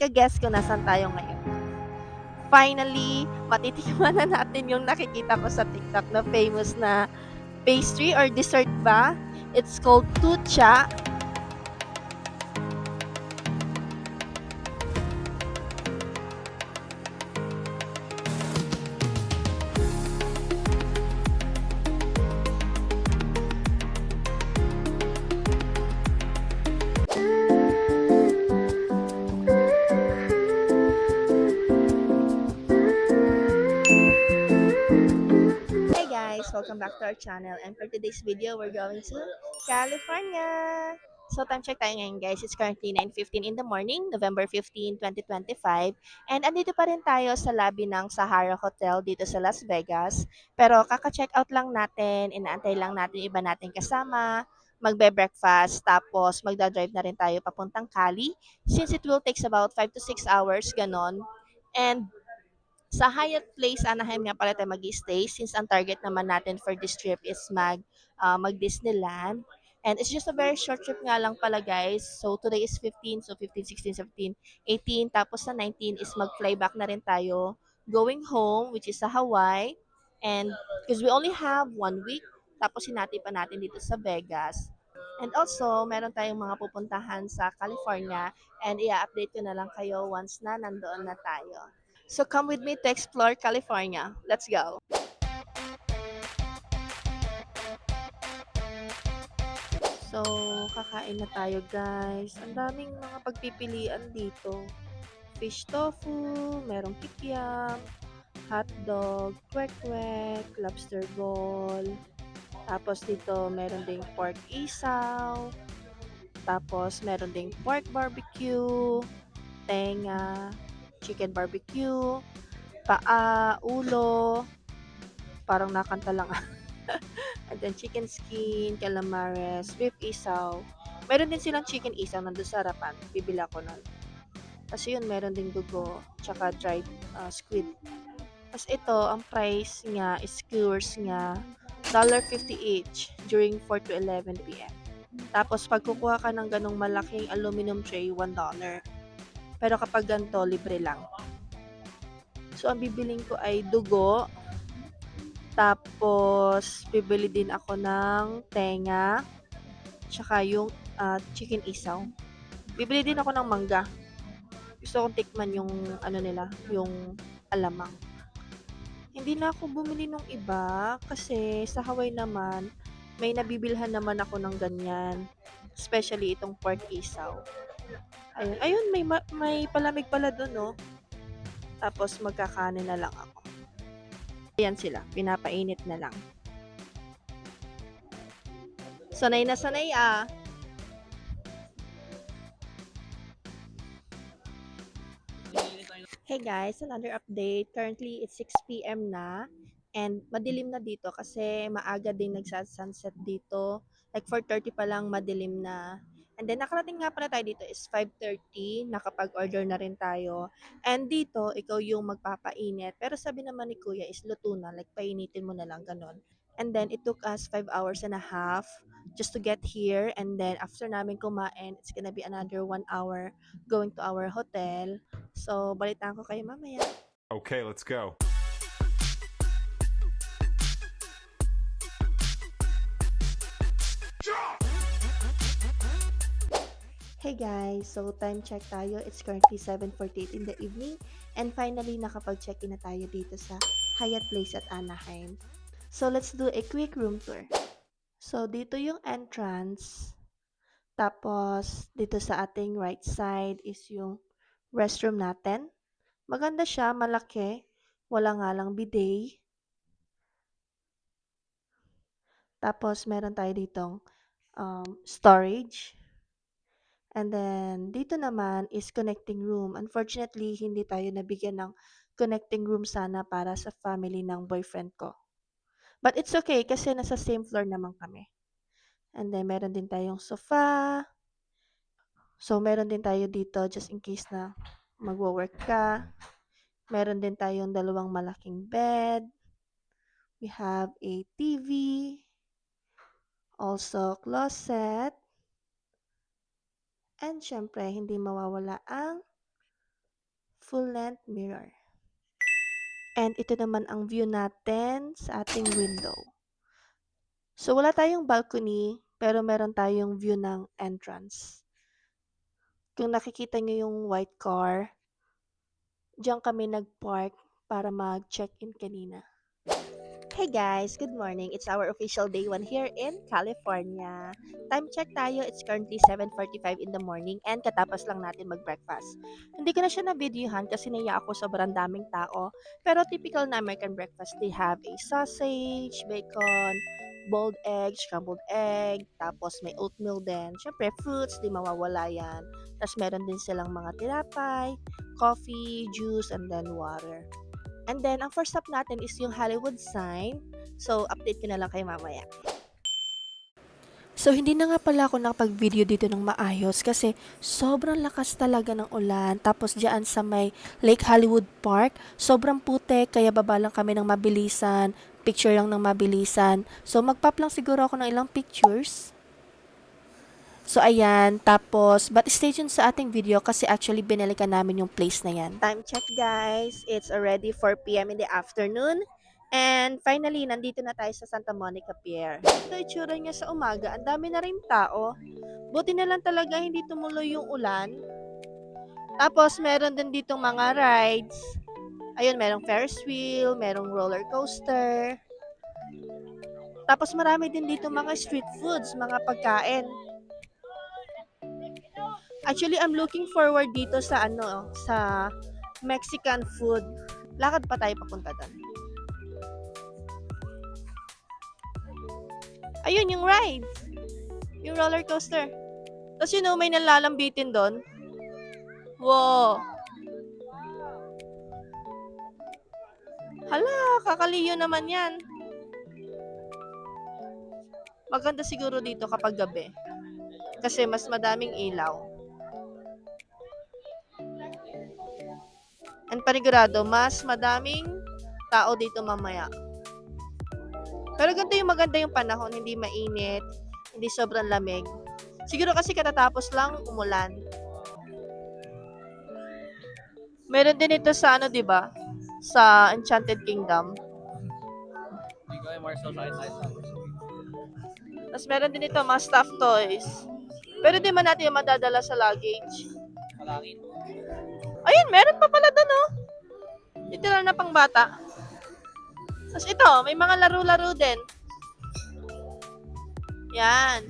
ka-guess kung nasaan tayo ngayon? Finally, matitikman na natin yung nakikita ko sa TikTok na famous na pastry or dessert ba? It's called tucha. Hey guys, welcome back to our channel, and for today's video, we're going to California. So time check tayo ngayon guys, it's currently 9:15 in the morning, November 15, 2025, and andito pa rin tayo sa lobby ng Sahara Hotel dito sa Las Vegas. Pero kaka-check out lang natin, inaantay lang natin yung iba nating kasama, magbe-breakfast, tapos magda-drive na rin tayo papuntang Cali, since it will takes about 5 to 6 hours, ganon. And sa Hyatt Place Anaheim nga pala tayo mag-stay since ang target naman natin for this trip is mag-Disneyland. And it's just a very short trip nga lang pala guys. So today is 15, so 15, 16, 17, 18, tapos sa 19 is mag-fly back na rin tayo going home, which is sa Hawaii. And because we only have 1 week, tapos hinati pa natin dito sa Vegas. And also, meron tayong mga pupuntahan sa California, and i-update ko na lang kayo once na nandoon na tayo. So come with me to explore California. Let's go. So, kakain na tayo guys. Ang daming mga pagpipilian dito. Fish tofu, merong kikiam, hotdog, kwek-kwek, lobster ball. Tapos dito meron ding pork isaw. Tapos meron ding pork barbecue, tenga, chicken barbecue, paa, ulo, parang nakanta lang. And then chicken skin, calamares, beef isaw. Meron din silang chicken isaw nandun sa harapan. Bibili ako nun. Kasi yun, meron ding dugo, tsaka dried squid. Tapos ito, ang price niya is skewers niya, $1.50 each during 4 to 11 p.m. Tapos pag kukuha ka ng ganong malaking aluminum tray, $1. Pero kapag ganito, libre lang. So ang bibiling ko ay dugo, tapos, bibili din ako ng tenga, tsaka yung chicken isaw. Bibili din ako ng mangga. Gusto kong tikman yung ano nila, yung alamang. Hindi na ako bumili nung iba kasi sa Hawaii naman, may nabibilhan naman ako ng ganyan. Especially itong pork isaw. Ayun, ayun may palamig pala doon, no? Tapos magkakanin na lang ako. Ayan sila, pinapainit na lang. Sanay na sanay ah. Hey guys, another update. Currently, it's 6 p.m. na. And madilim na dito kasi maaga din nagsa-sunset dito. Like 4:30 pa lang madilim na. And then nakarating nga pala tayo dito is 5:30. Nakapag-order na rin tayo. And dito, ikaw yung magpapainit. Pero sabi naman ni Kuya is luto na. Like painitin mo na lang, ganun. And then it took us 5 hours and a half just to get here. And then after namin kumain, it's gonna be another 1 hour going to our hotel. So, balitaan ko kayo mamaya. Okay, let's go. Hey guys, so time check tayo. It's currently 7:48 in the evening. And finally, nakapag-check-in na tayo dito sa Hyatt Place at Anaheim. So, let's do a quick room tour. So, dito yung entrance. Tapos, dito sa ating right side is yung restroom natin. Maganda siya, malaki. Wala nga lang bidet. Tapos, meron tayo ditong storage. And then, dito naman is connecting room. Unfortunately, hindi tayo nabigyan ng connecting room sana para sa family ng boyfriend ko. But it's okay kasi nasa same floor naman kami. And then, meron din tayong sofa. So, meron din tayo dito just in case na magwo-work ka. Meron din tayong dalawang malaking bed. We have a TV. Also, closet. And syempre, hindi mawawala ang full-length mirror. And ito naman ang view natin sa ating window. So, wala tayong balcony, pero meron tayong view ng entrance. Kung nakikita nyo yung white car, diyan kami nag-park para mag-check-in kanina. Hey guys, good morning. It's our official day 1 here in California. Time check tayo, it's currently 7:45 in the morning and katapos lang natin mag-breakfast. Hindi ko na siya na-videohan kasi naiya ako sobrang daming tao. Pero typical na American breakfast, they have a sausage, bacon, boiled egg, scrambled egg, tapos may oatmeal din. Syempre, fruits, di mawawala yan. Tapos meron din silang mga tinapay, coffee, juice, and then water. And then, ang first stop natin is yung Hollywood sign. So, update ko na lang kayo mamaya. So, hindi na nga pala ako nakapag-video dito ng maayos kasi sobrang lakas talaga ng ulan. Tapos, diyan sa may Lake Hollywood Park, sobrang putek kaya baba lang kami ng mabilisan. Picture lang ng mabilisan. So, mag-pop lang siguro ako ng ilang pictures. So, ayan. Tapos, but stay tuned sa ating video kasi actually binalikan namin yung place na yan. Time check, guys. It's already 4 p.m. in the afternoon. And finally, nandito na tayo sa Santa Monica Pier. Ito itsura niya sa umaga. Ang dami na rin tao. Buti na lang talaga hindi tumuloy yung ulan. Tapos, meron din ditong mga rides. Ayun, merong Ferris wheel, merong roller coaster. Tapos, marami din dito mga street foods, mga pagkain. Actually, I'm looking forward dito sa sa Mexican food. Lakad pa tayo papunta doon. Ayun, yung ride. Yung roller coaster. Tapos may nalalambitin doon. Wow. Hala, kakaliyo naman yan. Maganda siguro dito kapag gabi. Kasi mas madaming ilaw. And panigurado, mas madaming tao dito mamaya. Pero ganito yung maganda yung panahon, hindi mainit, hindi sobrang lamig. Siguro kasi katatapos lang umulan. Meron din ito sa di ba? Sa Enchanted Kingdom. Tapos meron din ito mga stuffed toys. Pero di man natin yung madadala sa luggage. Ayun, meron pa pala doon, oh. Ito lang na pang bata. Tapos ito, may mga laro-laro din. Yan.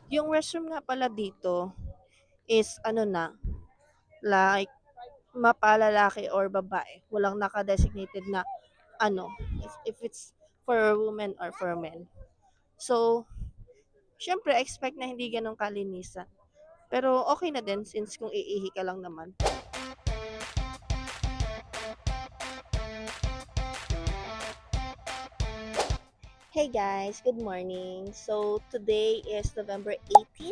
Yung restroom nga pala dito is like mapalalaki or babae. Walang naka-designated na if it's for women or for men. So, syempre expect na hindi ganun kalinisan. Pero okay na din since kung iihi ka lang naman. Hey guys, good morning. So today is November 18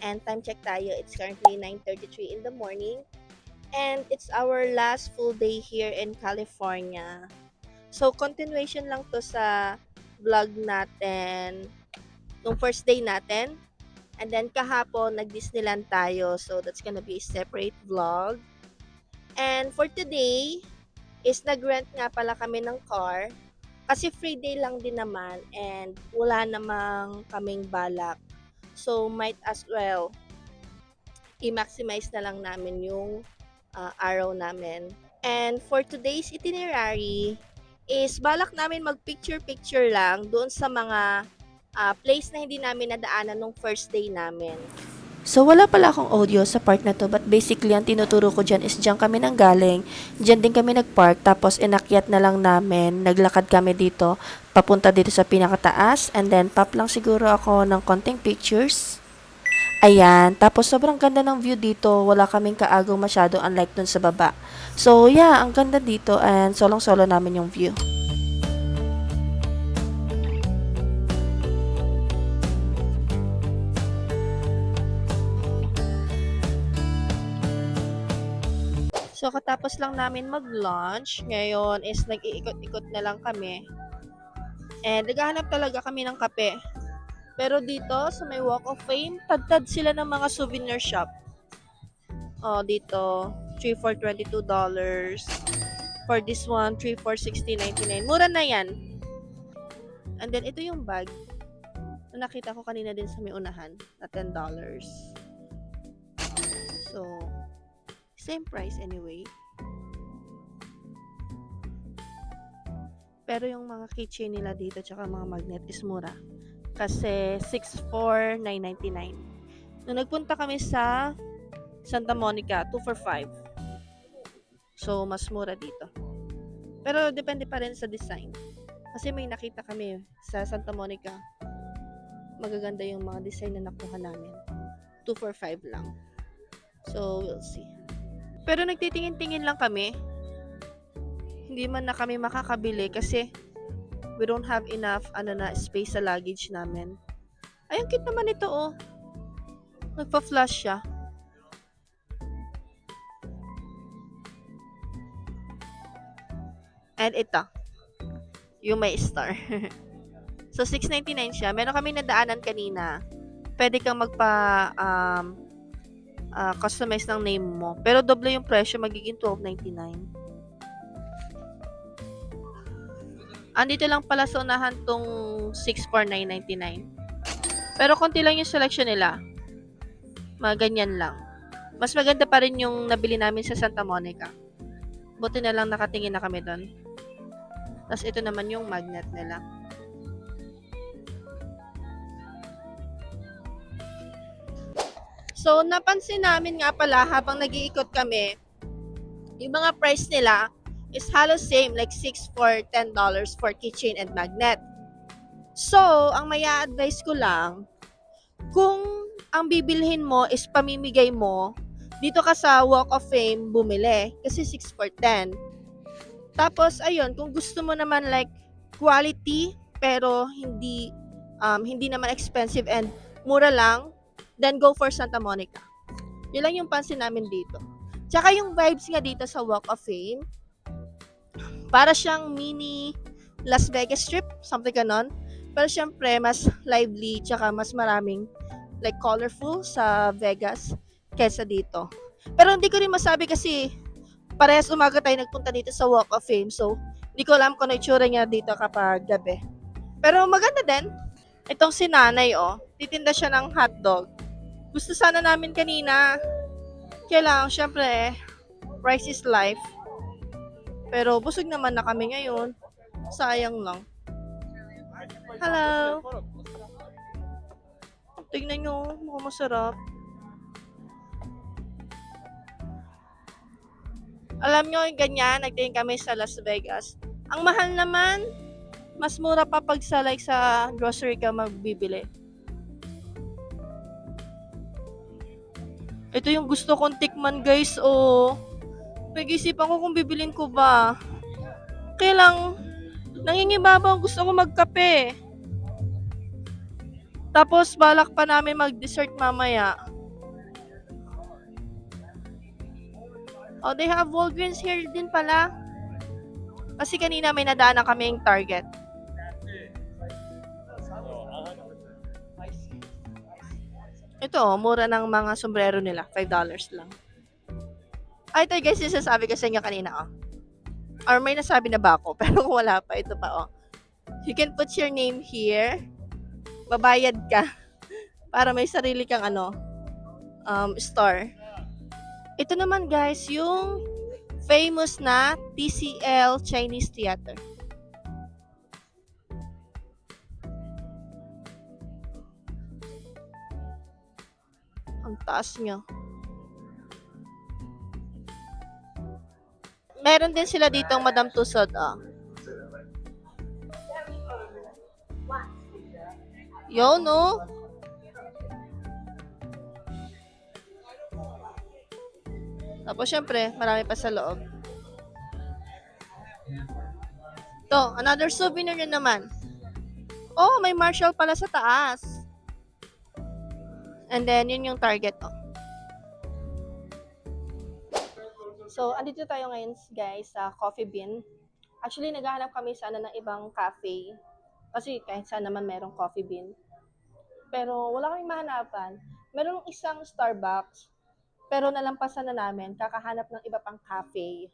and time check tayo. It's currently 9:33 in the morning and it's our last full day here in California. So continuation lang to sa vlog natin nung first day natin. And then kahapon nag-Disneyland tayo. So that's gonna be a separate vlog. And for today is nag-rent nga pala kami ng car. Kasi free day lang din naman and wala namang kaming balak. So might as well i-maximize na lang namin yung araw namin. And for today's itinerary is balak namin mag-picture-picture lang doon sa mga place na hindi namin nadaanan nung first day namin. So, wala pala akong audio sa part na to, but basically, ang tinuturo ko dyan is dyan kami nang galing, dyan din kami nagpark, tapos inakyat na lang namin, naglakad kami dito, papunta dito sa pinakataas, and then pop lang siguro ako ng konting pictures. Ayan, tapos sobrang ganda ng view dito, wala kaming kaagaw masyado unlike dun sa baba. So, yeah, ang ganda dito, and solong-solo namin yung view. So, katapos lang namin mag-lunch, ngayon is nag-iikot-ikot na lang kami. And naghahanap talaga kami ng kape. Pero dito, sa may Walk of Fame, tad sila ng mga souvenir shop. Oh, dito. 3 for $22. For this one, 3 for $16.99. Mura na yan. And then, ito yung bag na nakita ko kanina din sa may unahan na $10. So, same price anyway. Pero yung mga keychain nila dito tsaka mga magnet is mura. Kasi 6 for $9.99. Nung nagpunta kami sa Santa Monica, 2 for 5. So, mas mura dito. Pero depende pa rin sa design. Kasi may nakita kami sa Santa Monica. Magaganda yung mga design na nakuha namin. 2 for 5 lang. So, we'll see. Pero nagtitingin-tingin lang kami. Hindi man na kami makakabili kasi we don't have enough space sa luggage namin. Ay, ang cute naman ito, oh. Nagpa-flash siya. And ito, yung may star. So, $6.99 siya. Meron kami nadaanan kanina. Pwede kang customize ng name mo. Pero doble yung presyo, magiging $12.99. Andito lang pala sa unahan tong 6 for $9.99. Pero konti lang yung selection nila. Mga ganyan lang. Mas maganda pa rin yung nabili namin sa Santa Monica. Buti na lang nakatingin na kami doon. Tapos ito naman yung magnet nila. So, napansin namin nga pala habang nag-iikot kami, yung mga price nila is halos same, like 6 for $10 for keychain and magnet. So, ang maya advice ko lang, kung ang bibilhin mo is pamimigay mo, dito ka sa Walk of Fame bumili kasi 6 for 10. Tapos, ayun, kung gusto mo naman like quality pero hindi naman expensive and mura lang, then go for Santa Monica. Yun lang yung pansin namin dito. Tsaka yung vibes nga dito sa Walk of Fame, para siyang mini Las Vegas Strip, something ganon. Pero syempre, mas lively, tsaka mas maraming like colorful sa Vegas kesa dito. Pero hindi ko rin masabi kasi parehas umaga tayo nagpunta dito sa Walk of Fame. So, hindi ko alam kung ano itsura niya dito kapag gabi. Pero maganda din. Itong si nanay, oh, titinda siya ng hotdog. Gusto sana namin kanina. Kaya lang, syempre, price is life. Pero busog naman na kami ngayon. Sayang lang. Hello! Tignan nyo, mukhang masarap. Alam nyo, ganyan, nagtingin kami sa Las Vegas. Ang mahal naman, mas mura pa pag sa like sa grocery ka magbibili. Ito yung gusto kong tikman, guys, oh. Nag-isipan ko kung bibilin ko ba. Kaya lang, nangingibabaw, gusto ko magkape. Tapos, balak pa namin mag-dessert mamaya. Oh, they have Walgreens here din pala. Kasi kanina may nadaanan kaming Target. Ito, oh, mura ng mga sombrero nila. $5 lang. Ay, ito guys, yung sasabi ko sa inyo kanina, oh. Or may nasabi na ba ako? Pero kung wala pa, ito pa, oh. You can put your name here. Babayad ka. Para may sarili kang, store. Ito naman, guys, yung famous na TCL Chinese Theater. Ang taas niya. Meron din sila dito Madam Tussauds, ah. Yun, no? Tapos, syempre, marami pa sa loob. To, another souvenir na naman. Oh, may Marshall pala sa taas. And then, yun yung Target, oh. So, andito tayo ngayon, guys, sa Coffee Bean. Actually, naghahanap kami sana ng ibang cafe. Kasi kahit saan naman merong Coffee Bean. Pero wala kaming mahanapan. Merong isang Starbucks. Pero nalampasan na namin, kakahanap ng iba pang cafe.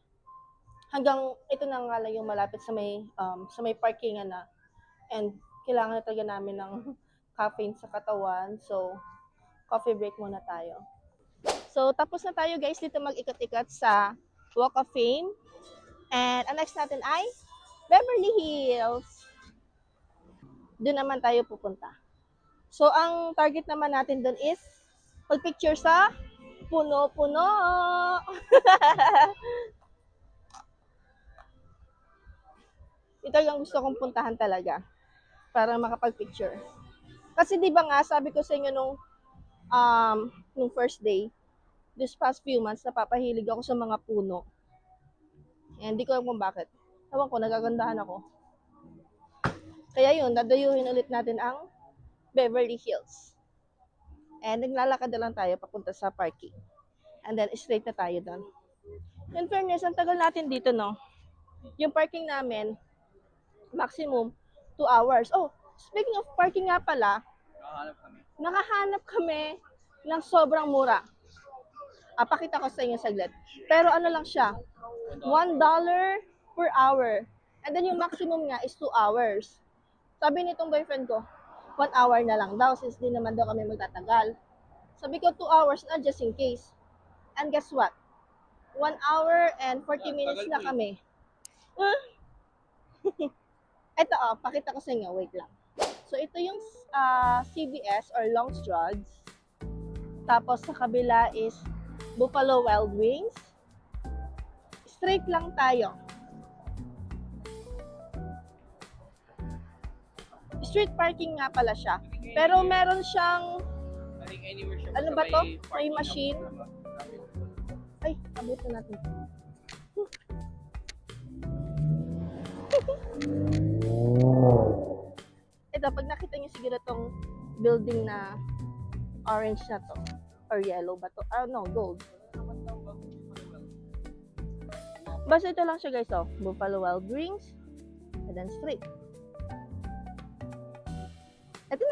Hanggang ito na nga lang yung malapit sa may parkingan na. And kailangan na talaga namin ng caffeine sa katawan. So, coffee break muna tayo. So, tapos na tayo guys dito mag-ikot-ikot sa Walk of Fame. And ang next natin ay Beverly Hills. Doon naman tayo pupunta. So, ang target naman natin doon is pag-picture sa puno-puno. Ito yung gusto kong puntahan talaga para makapag-picture. Kasi di ba nga, sabi ko sa inyo nung first day, this past few months, napapahilig ako sa mga puno. And hindi ko alam kung bakit. Ewan ko, nagagandahan ako. Kaya yun, dadayuhin ulit natin ang Beverly Hills. And naglalakad na lang tayo papunta sa parking. And then, straight na tayo doon. In fairness, ang tagal natin dito, no? Yung parking namin, maximum 2 hours. Oh, speaking of parking nga pala, nakahanap kami ng sobrang mura. Pakita ko sa inyo saglit. Pero ano lang siya, $1 per hour. And then yung maximum nga is 2 hours. Sabi nitong boyfriend ko, 1 hour na lang daw since di naman daw kami magtatagal. Sabi ko 2 hours na just in case. And guess what? 1 hour and 40 minutes na kami. Ito pakita ko sa inyo. Wait lang. So ito yung CVS or Longstrauds. Tapos sa kabila is Buffalo Wild Wings. Straight lang tayo. Street parking nga pala siya. Pero meron siyang, ano ba to? May machine. Ay, abutin natin. Ito, pag nakita niyo siguro tong building na orange na to. Or yellow ba to? No, gold. Basta ito lang siya guys, Buffalo Wild Wings. And then straight.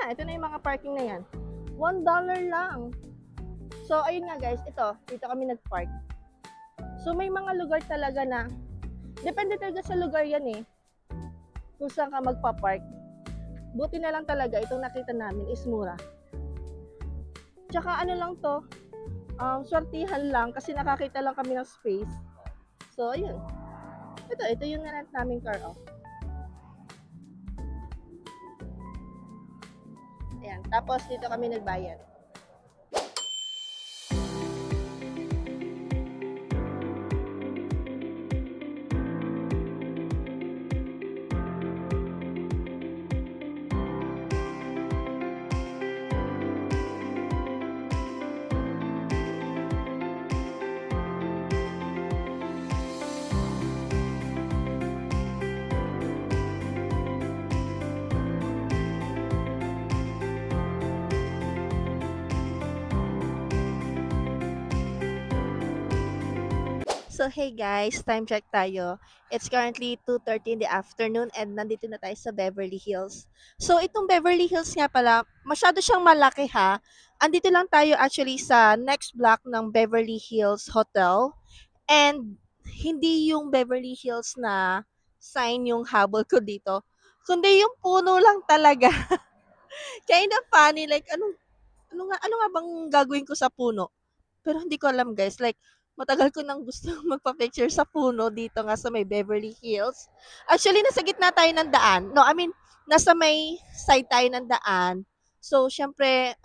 Ito na yung mga parking na yan. $1 lang. So, ayun nga guys, dito kami nag-park. So, may mga lugar talaga na, depende talaga sa lugar yan kung saan ka magpa-park. Buti na lang talaga, itong nakita namin is mura. Tsaka ano lang to, swertihan lang kasi nakakita lang kami ng space. So, ayun. Ito yung narent naming car, Ayan. Tapos, dito kami nagbayad. So, hey guys, time check tayo. It's currently 2:30 in the afternoon and nandito na tayo sa Beverly Hills. So, itong Beverly Hills nga pala, masyado siyang malaki ha. Andito lang tayo actually sa next block ng Beverly Hills Hotel. And hindi yung Beverly Hills na sign yung habol ko dito, kundi yung puno lang talaga. Kind of funny, like ano nga bang gagawin ko sa puno? Pero hindi ko alam guys, like matagal ko nang gusto magpa-picture sa puno dito nga sa may Beverly Hills. Actually, nasa gitna tayo ng daan. No, I mean, nasa may side tayo ng daan. So, syempre,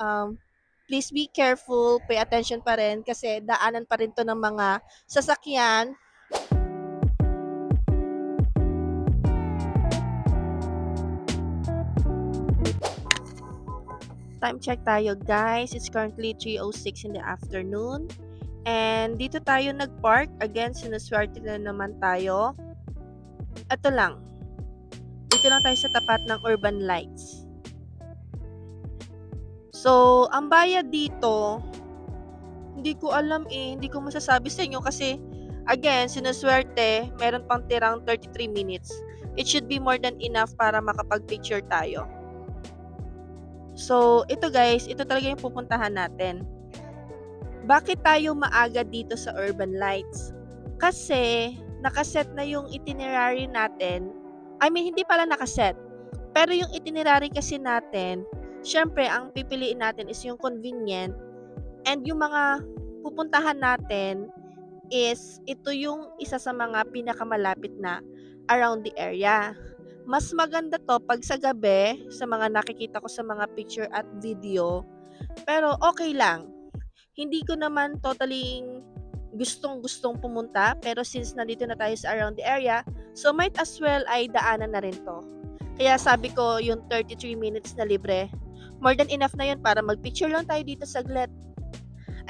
please be careful, pay attention pa rin kasi daanan pa rin to ng mga sasakyan. Time check tayo guys. It's currently 3:06 in the afternoon. And dito tayo nag-park. Again, sinuswerte na naman tayo. Ito lang. Dito lang tayo sa tapat ng Urban Lights. So, ang bayad dito, hindi ko alam hindi ko masasabi sa inyo kasi, again, sinuswerte, meron pang tirang 33 minutes. It should be more than enough para makapag-picture tayo. So, ito guys, ito talaga yung pupuntahan natin. Bakit tayo maaga dito sa Urban Lights? Kasi nakaset na yung itinerary natin. I mean, hindi pala nakaset. Pero yung itinerary kasi natin, syempre ang pipiliin natin is yung convenient, and yung mga pupuntahan natin is ito yung isa sa mga pinakamalapit na around the area. Mas maganda to pag sa gabi, sa mga nakikita ko sa mga picture at video. Pero okay lang. Hindi ko naman totally gustong-gustong pumunta, pero since nandito na tayo sa around the area, so might as well ay daanan na rin to. Kaya sabi ko yung 33 minutes na libre, more than enough na yun para magpicture lang tayo dito saglit.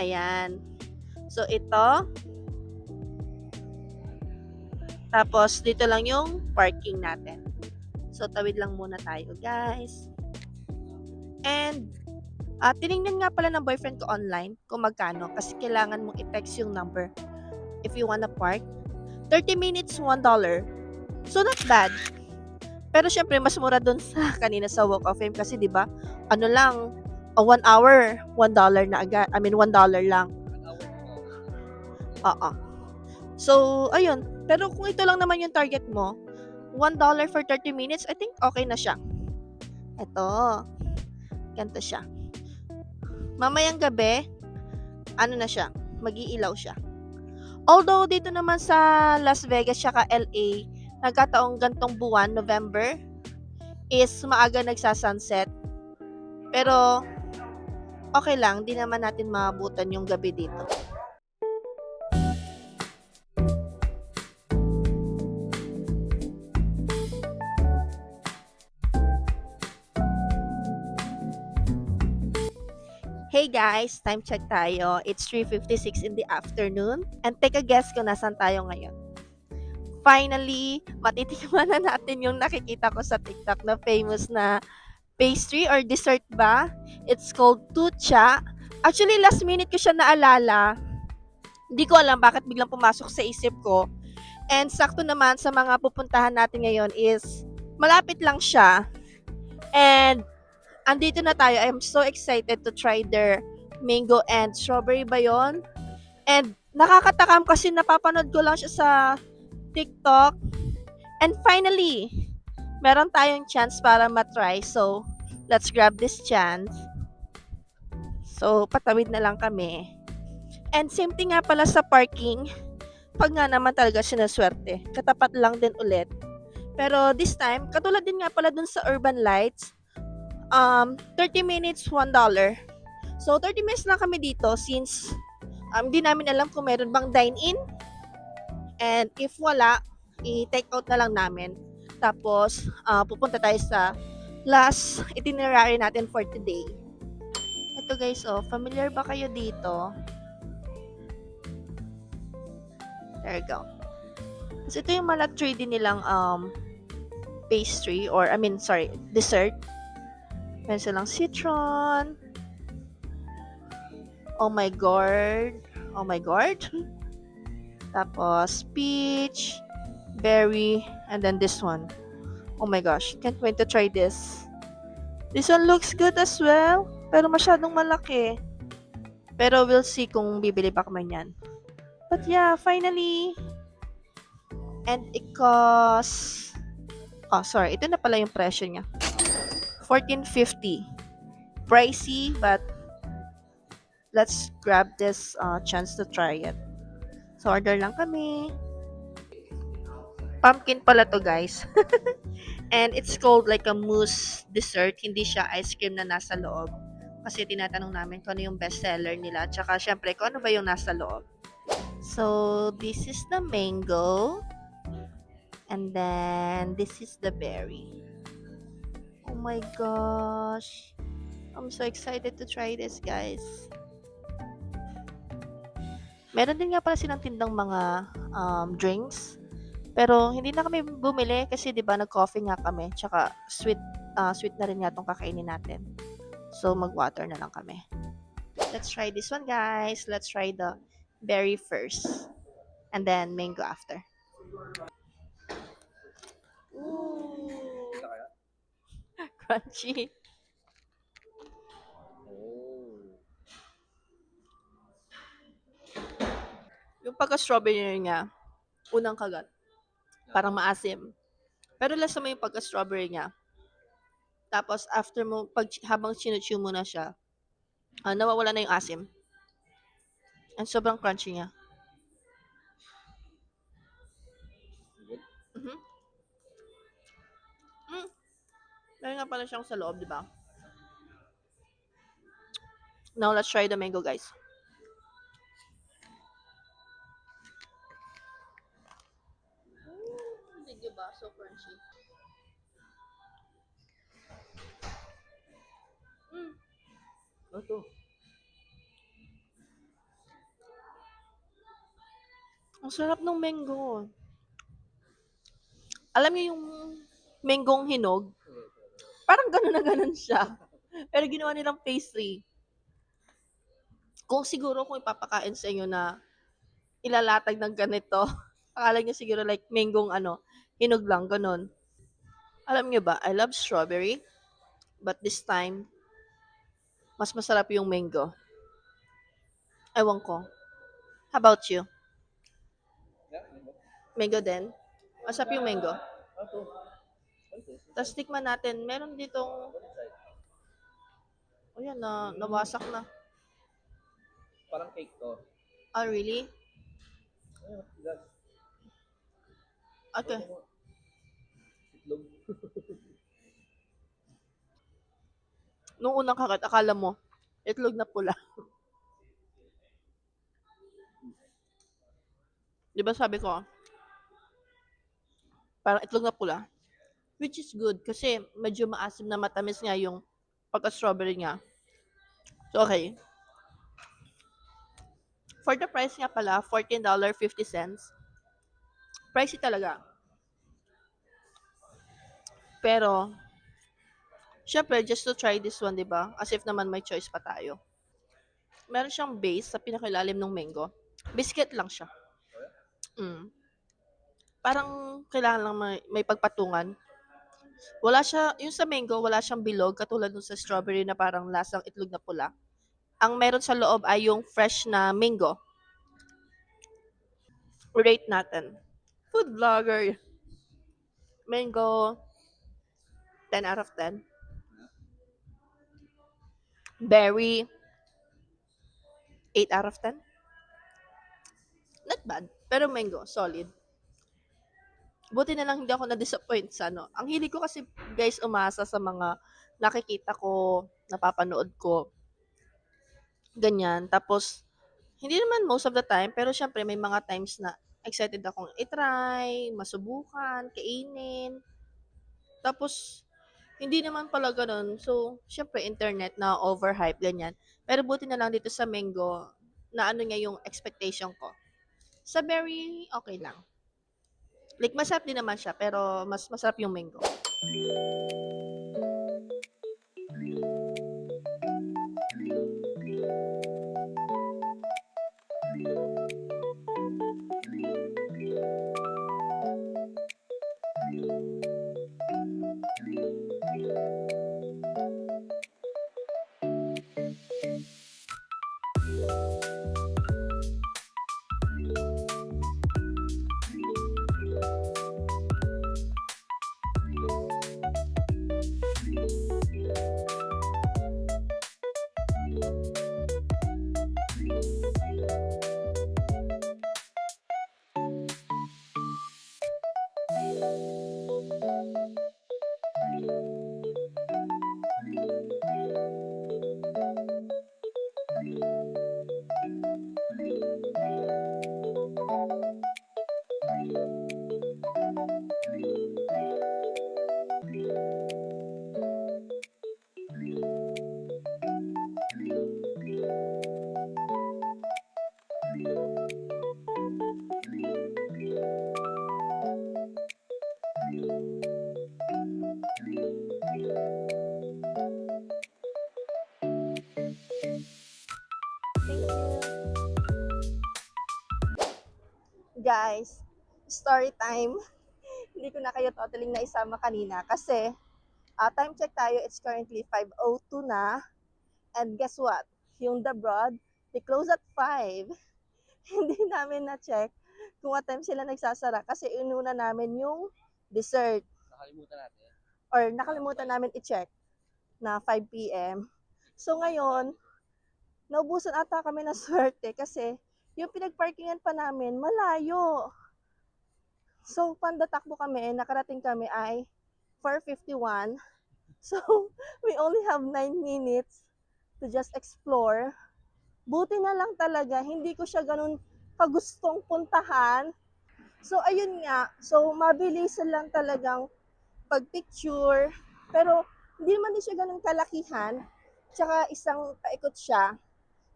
Ayan. So ito, tapos dito lang yung parking natin. So tawid lang muna tayo guys. And tinignan nga pala ng boyfriend ko online kung magkano kasi kailangan mong i-text yung number if you wanna park. 30 minutes, $1. So not bad. Pero syempre mas mura dun sa kanina sa Walk of Fame kasi 'di ba? Ano lang, 1 hour, $1 na agad. I mean $1 lang. Oo. So ayun, pero kung ito lang naman yung target mo, $1 for 30 minutes, I think okay na siya. Ito, ganito siya. Mamayang gabi, ano na siya, mag-iilaw siya. Although dito naman sa Las Vegas tsaka LA, nagkataong gantong buwan, November, is maaga nagsasunset. Pero okay lang, di naman natin maabutan yung gabi dito. Hey guys, time check tayo. It's 3:56 in the afternoon. And take a guess kung nasan tayo ngayon. Finally, matitikman na natin yung nakikita ko sa TikTok na famous na pastry or dessert ba? It's called tucha. Actually, last minute ko siya naalala. Hindi ko alam bakit biglang pumasok sa isip ko. And sakto naman sa mga pupuntahan natin ngayon is malapit lang siya. And andito na tayo. I'm so excited to try their mango and strawberry ba yun? And nakakatakam kasi napapanood ko lang siya sa TikTok. And finally, meron tayong chance para matry. So, let's grab this chance. So, patawid na lang kami. And same thing nga pala sa parking. Pag nga naman talaga sinaswerte, katapat lang din ulit. Pero this time, katulad din nga pala dun sa Urban Lights, 30 minutes, $1. So, 30 minutes lang kami dito since hindi namin alam kung meron bang dine-in. And if wala, i-take out na lang namin. Tapos, pupunta tayo sa last itinerary natin for today. Ito guys, familiar ba kayo dito? There you go. So, ito yung mala 3D nilang pastry or, dessert. Meron silang citron. Oh my god. Oh my god. Tapos, peach, berry, and then this one. Oh my gosh, can't wait to try this. This one looks good as well, pero masyadong malaki. Pero we'll see kung bibili pa kami niyan. But yeah, finally. And it costs... Oh, sorry. Ito na pala yung presyo niya. $14.50. Pricey, but let's grab this chance to try it. So, order lang kami. Pumpkin pala to, guys. And it's called like a mousse dessert. Hindi siya ice cream na nasa loob. Kasi tinatanong namin kung ano yung best seller nila. Tsaka, syempre, kung ano ba yung nasa loob. So, this is the mango. And then, this is the berry. Oh my gosh. I'm so excited to try this, guys. Meron din nga pala silang tindang mga drinks. Pero, hindi na kami bumili kasi, di ba, nag-coffee nga kami. Tsaka, sweet na rin nga itong kakainin natin. So, mag-water na lang kami. Let's try this one, guys. Let's try the berry first. And then, mango after. Ooh. Crunchy. Yung pagka-strawberry niya, unang kagat, parang maasim. Pero lasa mo yung pagka-strawberry niya. Tapos after mo, habang chinu-chew mo na siya, nawawala na yung asim. And sobrang crunchy niya. Mhm. Mm. Meron nga pala siyang sa loob, di ba? Now, let's try the mango, guys. Hindi, di ba? So crunchy. Mm. Ito. Ang sarap ng mango. Alam niyo yung manggong hinog? Parang gano'n na gano'n siya. Pero ginawa nilang pastry. Kung siguro kung ipapakain sa inyo na ilalatag ng ganito, akala niyo siguro like manggong ano, hinog lang, gano'n. Alam niyo ba, I love strawberry, but this time, mas masarap yung mango. Ewan ko. How about you? Yeah, Mango din? Masarap yung mango. ito. Ito. Tapos tikman natin, meron ditong, oh yan, nawasak na. Parang cake to. Oh, really? Ayun, gas. Okay. Itlog. Nung unang kagat, akala mo, itlog na pula. Di ba sabi ko, parang itlog na pula? Which is good kasi medyo maasim na matamis nga yung pagka-strawberry niya. So, okay. For the price nga pala, $14.50. Pricey talaga. Pero, syempre, just to try this one, di ba? As if naman may choice pa tayo. Meron siyang base sa pinakailalim ng mango. Biscuit lang siya. Mm. Parang kailangan lang may pagpatungan. Wala siya, yung sa mango, wala siyang bilog katulad nung sa strawberry na parang lasang itlog na pula. Ang meron sa loob ay yung fresh na mango. Rate natin. Food vlogger. Mango, 10 out of 10. Berry, 8 out of 10. Not bad. Pero mango, solid. Buti na lang hindi ako na-disappoint sa ano. Ang hilig ko kasi guys umasa sa mga nakikita ko, napapanood ko, ganyan. Tapos, hindi naman most of the time, pero syempre may mga times na excited akong i-try, masubukan, kainin. Tapos, hindi naman pala ganun. So, syempre internet na overhype, ganyan. Pero buti na lang dito sa mango, na ano niya yung expectation ko. Sa berry, okay lang. Like, masarap din naman siya, pero mas masarap yung mango. Thank you. Guys, story time. Hindi ko na kayo totally na isama kanina kasi time check tayo, it's currently 5:02 na. And guess what? Yung The Broad, they close at 5. hindi namin na-check kung what time sila nagsasara kasi inuna namin yung dessert Nakalimutan natin. or nakalimutan namin i-check na 5 p.m. So ngayon, naubusan ata kami ng swerte kasi yung pinagparkingan pa namin malayo. So pandatakbo kami, nakarating kami ay 4:51. So we only have 9 minutes to just explore. Buti na lang talaga, hindi ko siya ganun kagustong puntahan. So ayun nga, so mabilis lang talagang pagpicture. Pero hindi naman din siya ganun kalakihan. Tsaka isang paikot siya.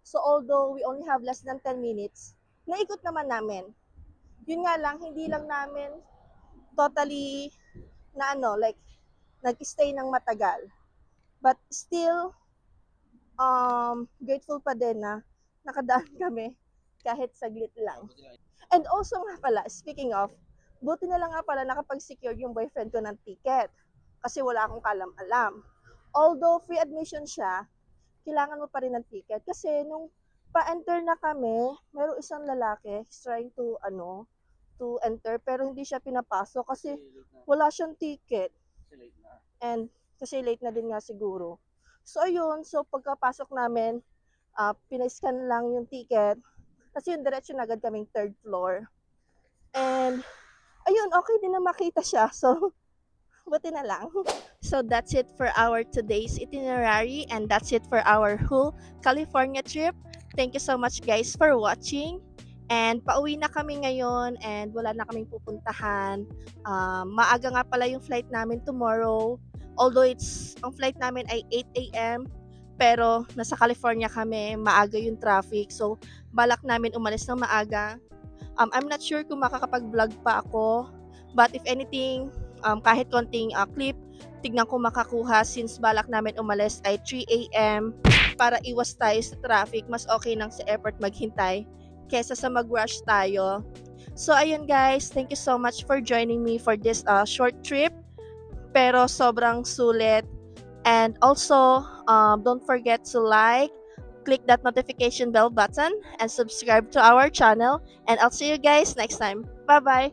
So although we only have less than 10 minutes, naikot naman namin. Yun nga lang, hindi lang namin totally na like, nag-stay ng matagal. But still, grateful pa din na nakadaan kami kahit saglit lang. And also nga pala, speaking of, buti na lang nga pala nakapag-secure yung boyfriend ko ng ticket kasi wala akong kalam-alam. Although free admission siya, kailangan mo pa rin ng ticket kasi nung pa-enter na kami, merong isang lalaki trying to to enter pero hindi siya pinapasok kasi wala siyang ticket. And kasi late na din nga siguro. So ayun, so pagkapasok namin, pina-scan lang yung ticket kasi yung diretso na agad kaming third floor. And ayun, okay din na makita siya. So buti na lang. So that's it for our today's itinerary and that's it for our whole California trip. Thank you so much guys for watching. And pauwi na kami ngayon and wala na kaming pupuntahan. Maaga nga pala yung flight namin tomorrow. Although ang flight namin ay 8 a.m. Pero nasa California kami, maaga yung traffic. So balak namin umalis ng maaga. I'm not sure kung makakapag-vlog pa ako. But if anything, kahit konting clip, tignan ko makakuha since balak namin umalis ay 3 a.m. para iwas tayo sa traffic. Mas okay nang sa airport maghintay kesa sa mag-rush tayo. So ayun guys, thank you so much for joining me for this short trip. Pero sobrang sulit. And also, don't forget to like, click that notification bell button, and subscribe to our channel. And I'll see you guys next time. Bye-bye!